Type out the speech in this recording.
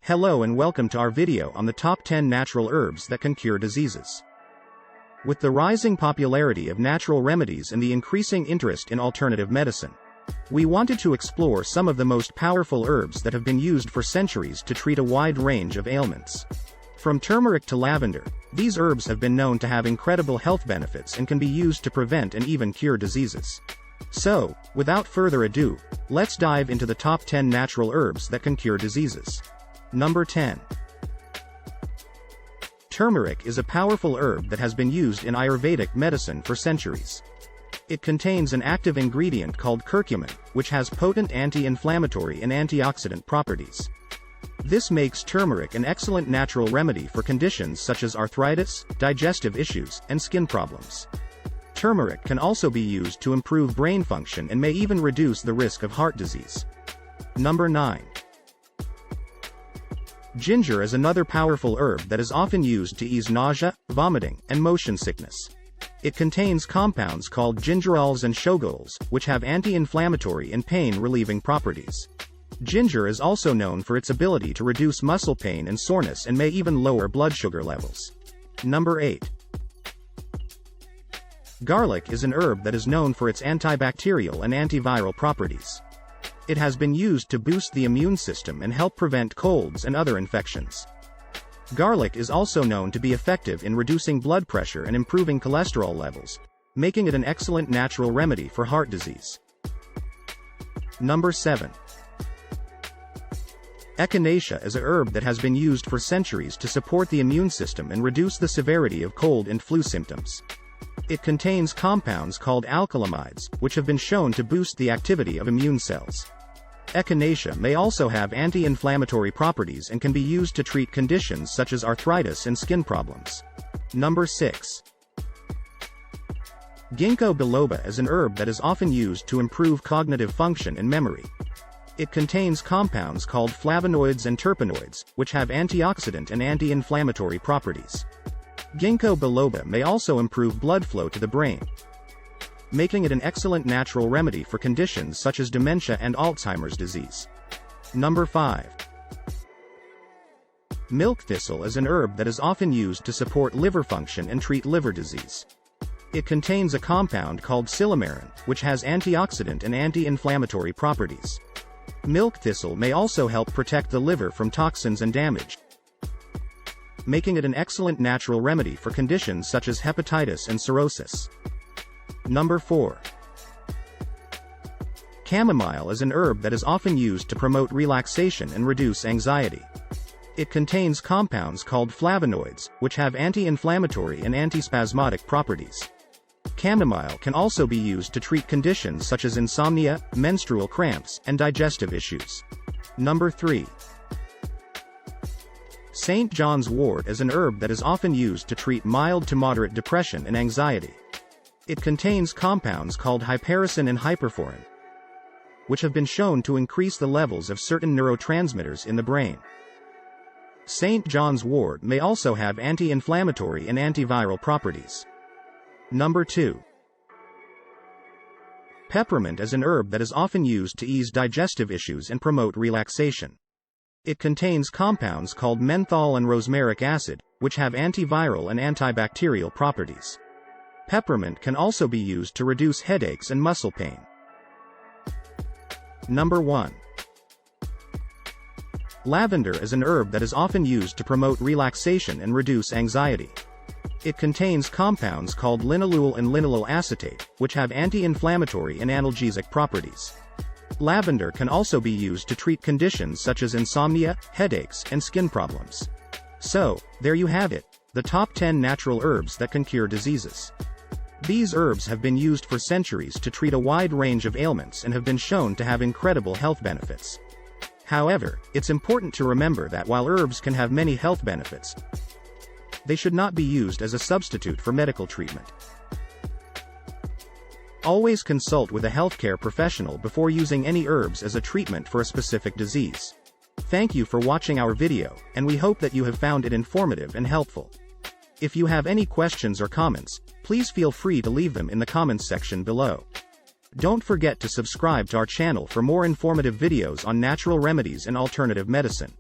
Hello and welcome to our video on the top 10 natural herbs that can cure diseases. With the rising popularity of natural remedies and the increasing interest in alternative medicine, we wanted to explore some of the most powerful herbs that have been used for centuries to treat a wide range of ailments. From turmeric to lavender, these herbs have been known to have incredible health benefits and can be used to prevent and even cure diseases. So, without further ado, let's dive into the top 10 natural herbs that can cure diseases. Number 10. Turmeric is a powerful herb that has been used in Ayurvedic medicine for centuries. It contains an active ingredient called curcumin, which has potent anti-inflammatory and antioxidant properties. This makes turmeric an excellent natural remedy for conditions such as arthritis, digestive issues, and skin problems. Turmeric can also be used to improve brain function and may even reduce the risk of heart disease. Number 9. Ginger is another powerful herb that is often used to ease nausea, vomiting, and motion sickness. It contains compounds called gingerols and shogols, which have anti-inflammatory and pain-relieving properties. Ginger is also known for its ability to reduce muscle pain and soreness and may even lower blood sugar levels. Number 8. Garlic is an herb that is known for its antibacterial and antiviral properties. It has been used to boost the immune system and help prevent colds and other infections. Garlic is also known to be effective in reducing blood pressure and improving cholesterol levels, making it an excellent natural remedy for heart disease. Number 7. Echinacea is a herb that has been used for centuries to support the immune system and reduce the severity of cold and flu symptoms. It contains compounds called alkylamides, which have been shown to boost the activity of immune cells. Echinacea may also have anti-inflammatory properties and can be used to treat conditions such as arthritis and skin problems. Number 6. Ginkgo biloba is an herb that is often used to improve cognitive function and memory. It contains compounds called flavonoids and terpenoids, which have antioxidant and anti-inflammatory properties. Ginkgo biloba may also improve blood flow to the brain, making it an excellent natural remedy for conditions such as dementia and Alzheimer's disease. Number 5. Milk thistle is an herb that is often used to support liver function and treat liver disease. It contains a compound called silymarin, which has antioxidant and anti-inflammatory properties. Milk thistle may also help protect the liver from toxins and damage, making it an excellent natural remedy for conditions such as hepatitis and cirrhosis. Number 4. Chamomile is an herb that is often used to promote relaxation and reduce anxiety. It contains compounds called flavonoids, which have anti-inflammatory and antispasmodic properties. Chamomile can also be used to treat conditions such as insomnia, menstrual cramps, and digestive issues. Number 3. St. John's wort is an herb that is often used to treat mild to moderate depression and anxiety. It contains compounds called hypericin and hyperforin, which have been shown to increase the levels of certain neurotransmitters in the brain. St. John's wort may also have anti-inflammatory and antiviral properties. Number 2. Peppermint is an herb that is often used to ease digestive issues and promote relaxation. It contains compounds called menthol and rosmaric acid, which have antiviral and antibacterial properties. Peppermint can also be used to reduce headaches and muscle pain. Number 1. Lavender is an herb that is often used to promote relaxation and reduce anxiety. It contains compounds called linalool and linalool acetate, which have anti-inflammatory and analgesic properties. Lavender can also be used to treat conditions such as insomnia, headaches, and skin problems. So, there you have it, the top 10 natural herbs that can cure diseases. These herbs have been used for centuries to treat a wide range of ailments and have been shown to have incredible health benefits. However, it's important to remember that while herbs can have many health benefits, they should not be used as a substitute for medical treatment. Always consult with a healthcare professional before using any herbs as a treatment for a specific disease. Thank you for watching our video, and we hope that you have found it informative and helpful. If you have any questions or comments, please feel free to leave them in the comments section below. Don't forget to subscribe to our channel for more informative videos on natural remedies and alternative medicine.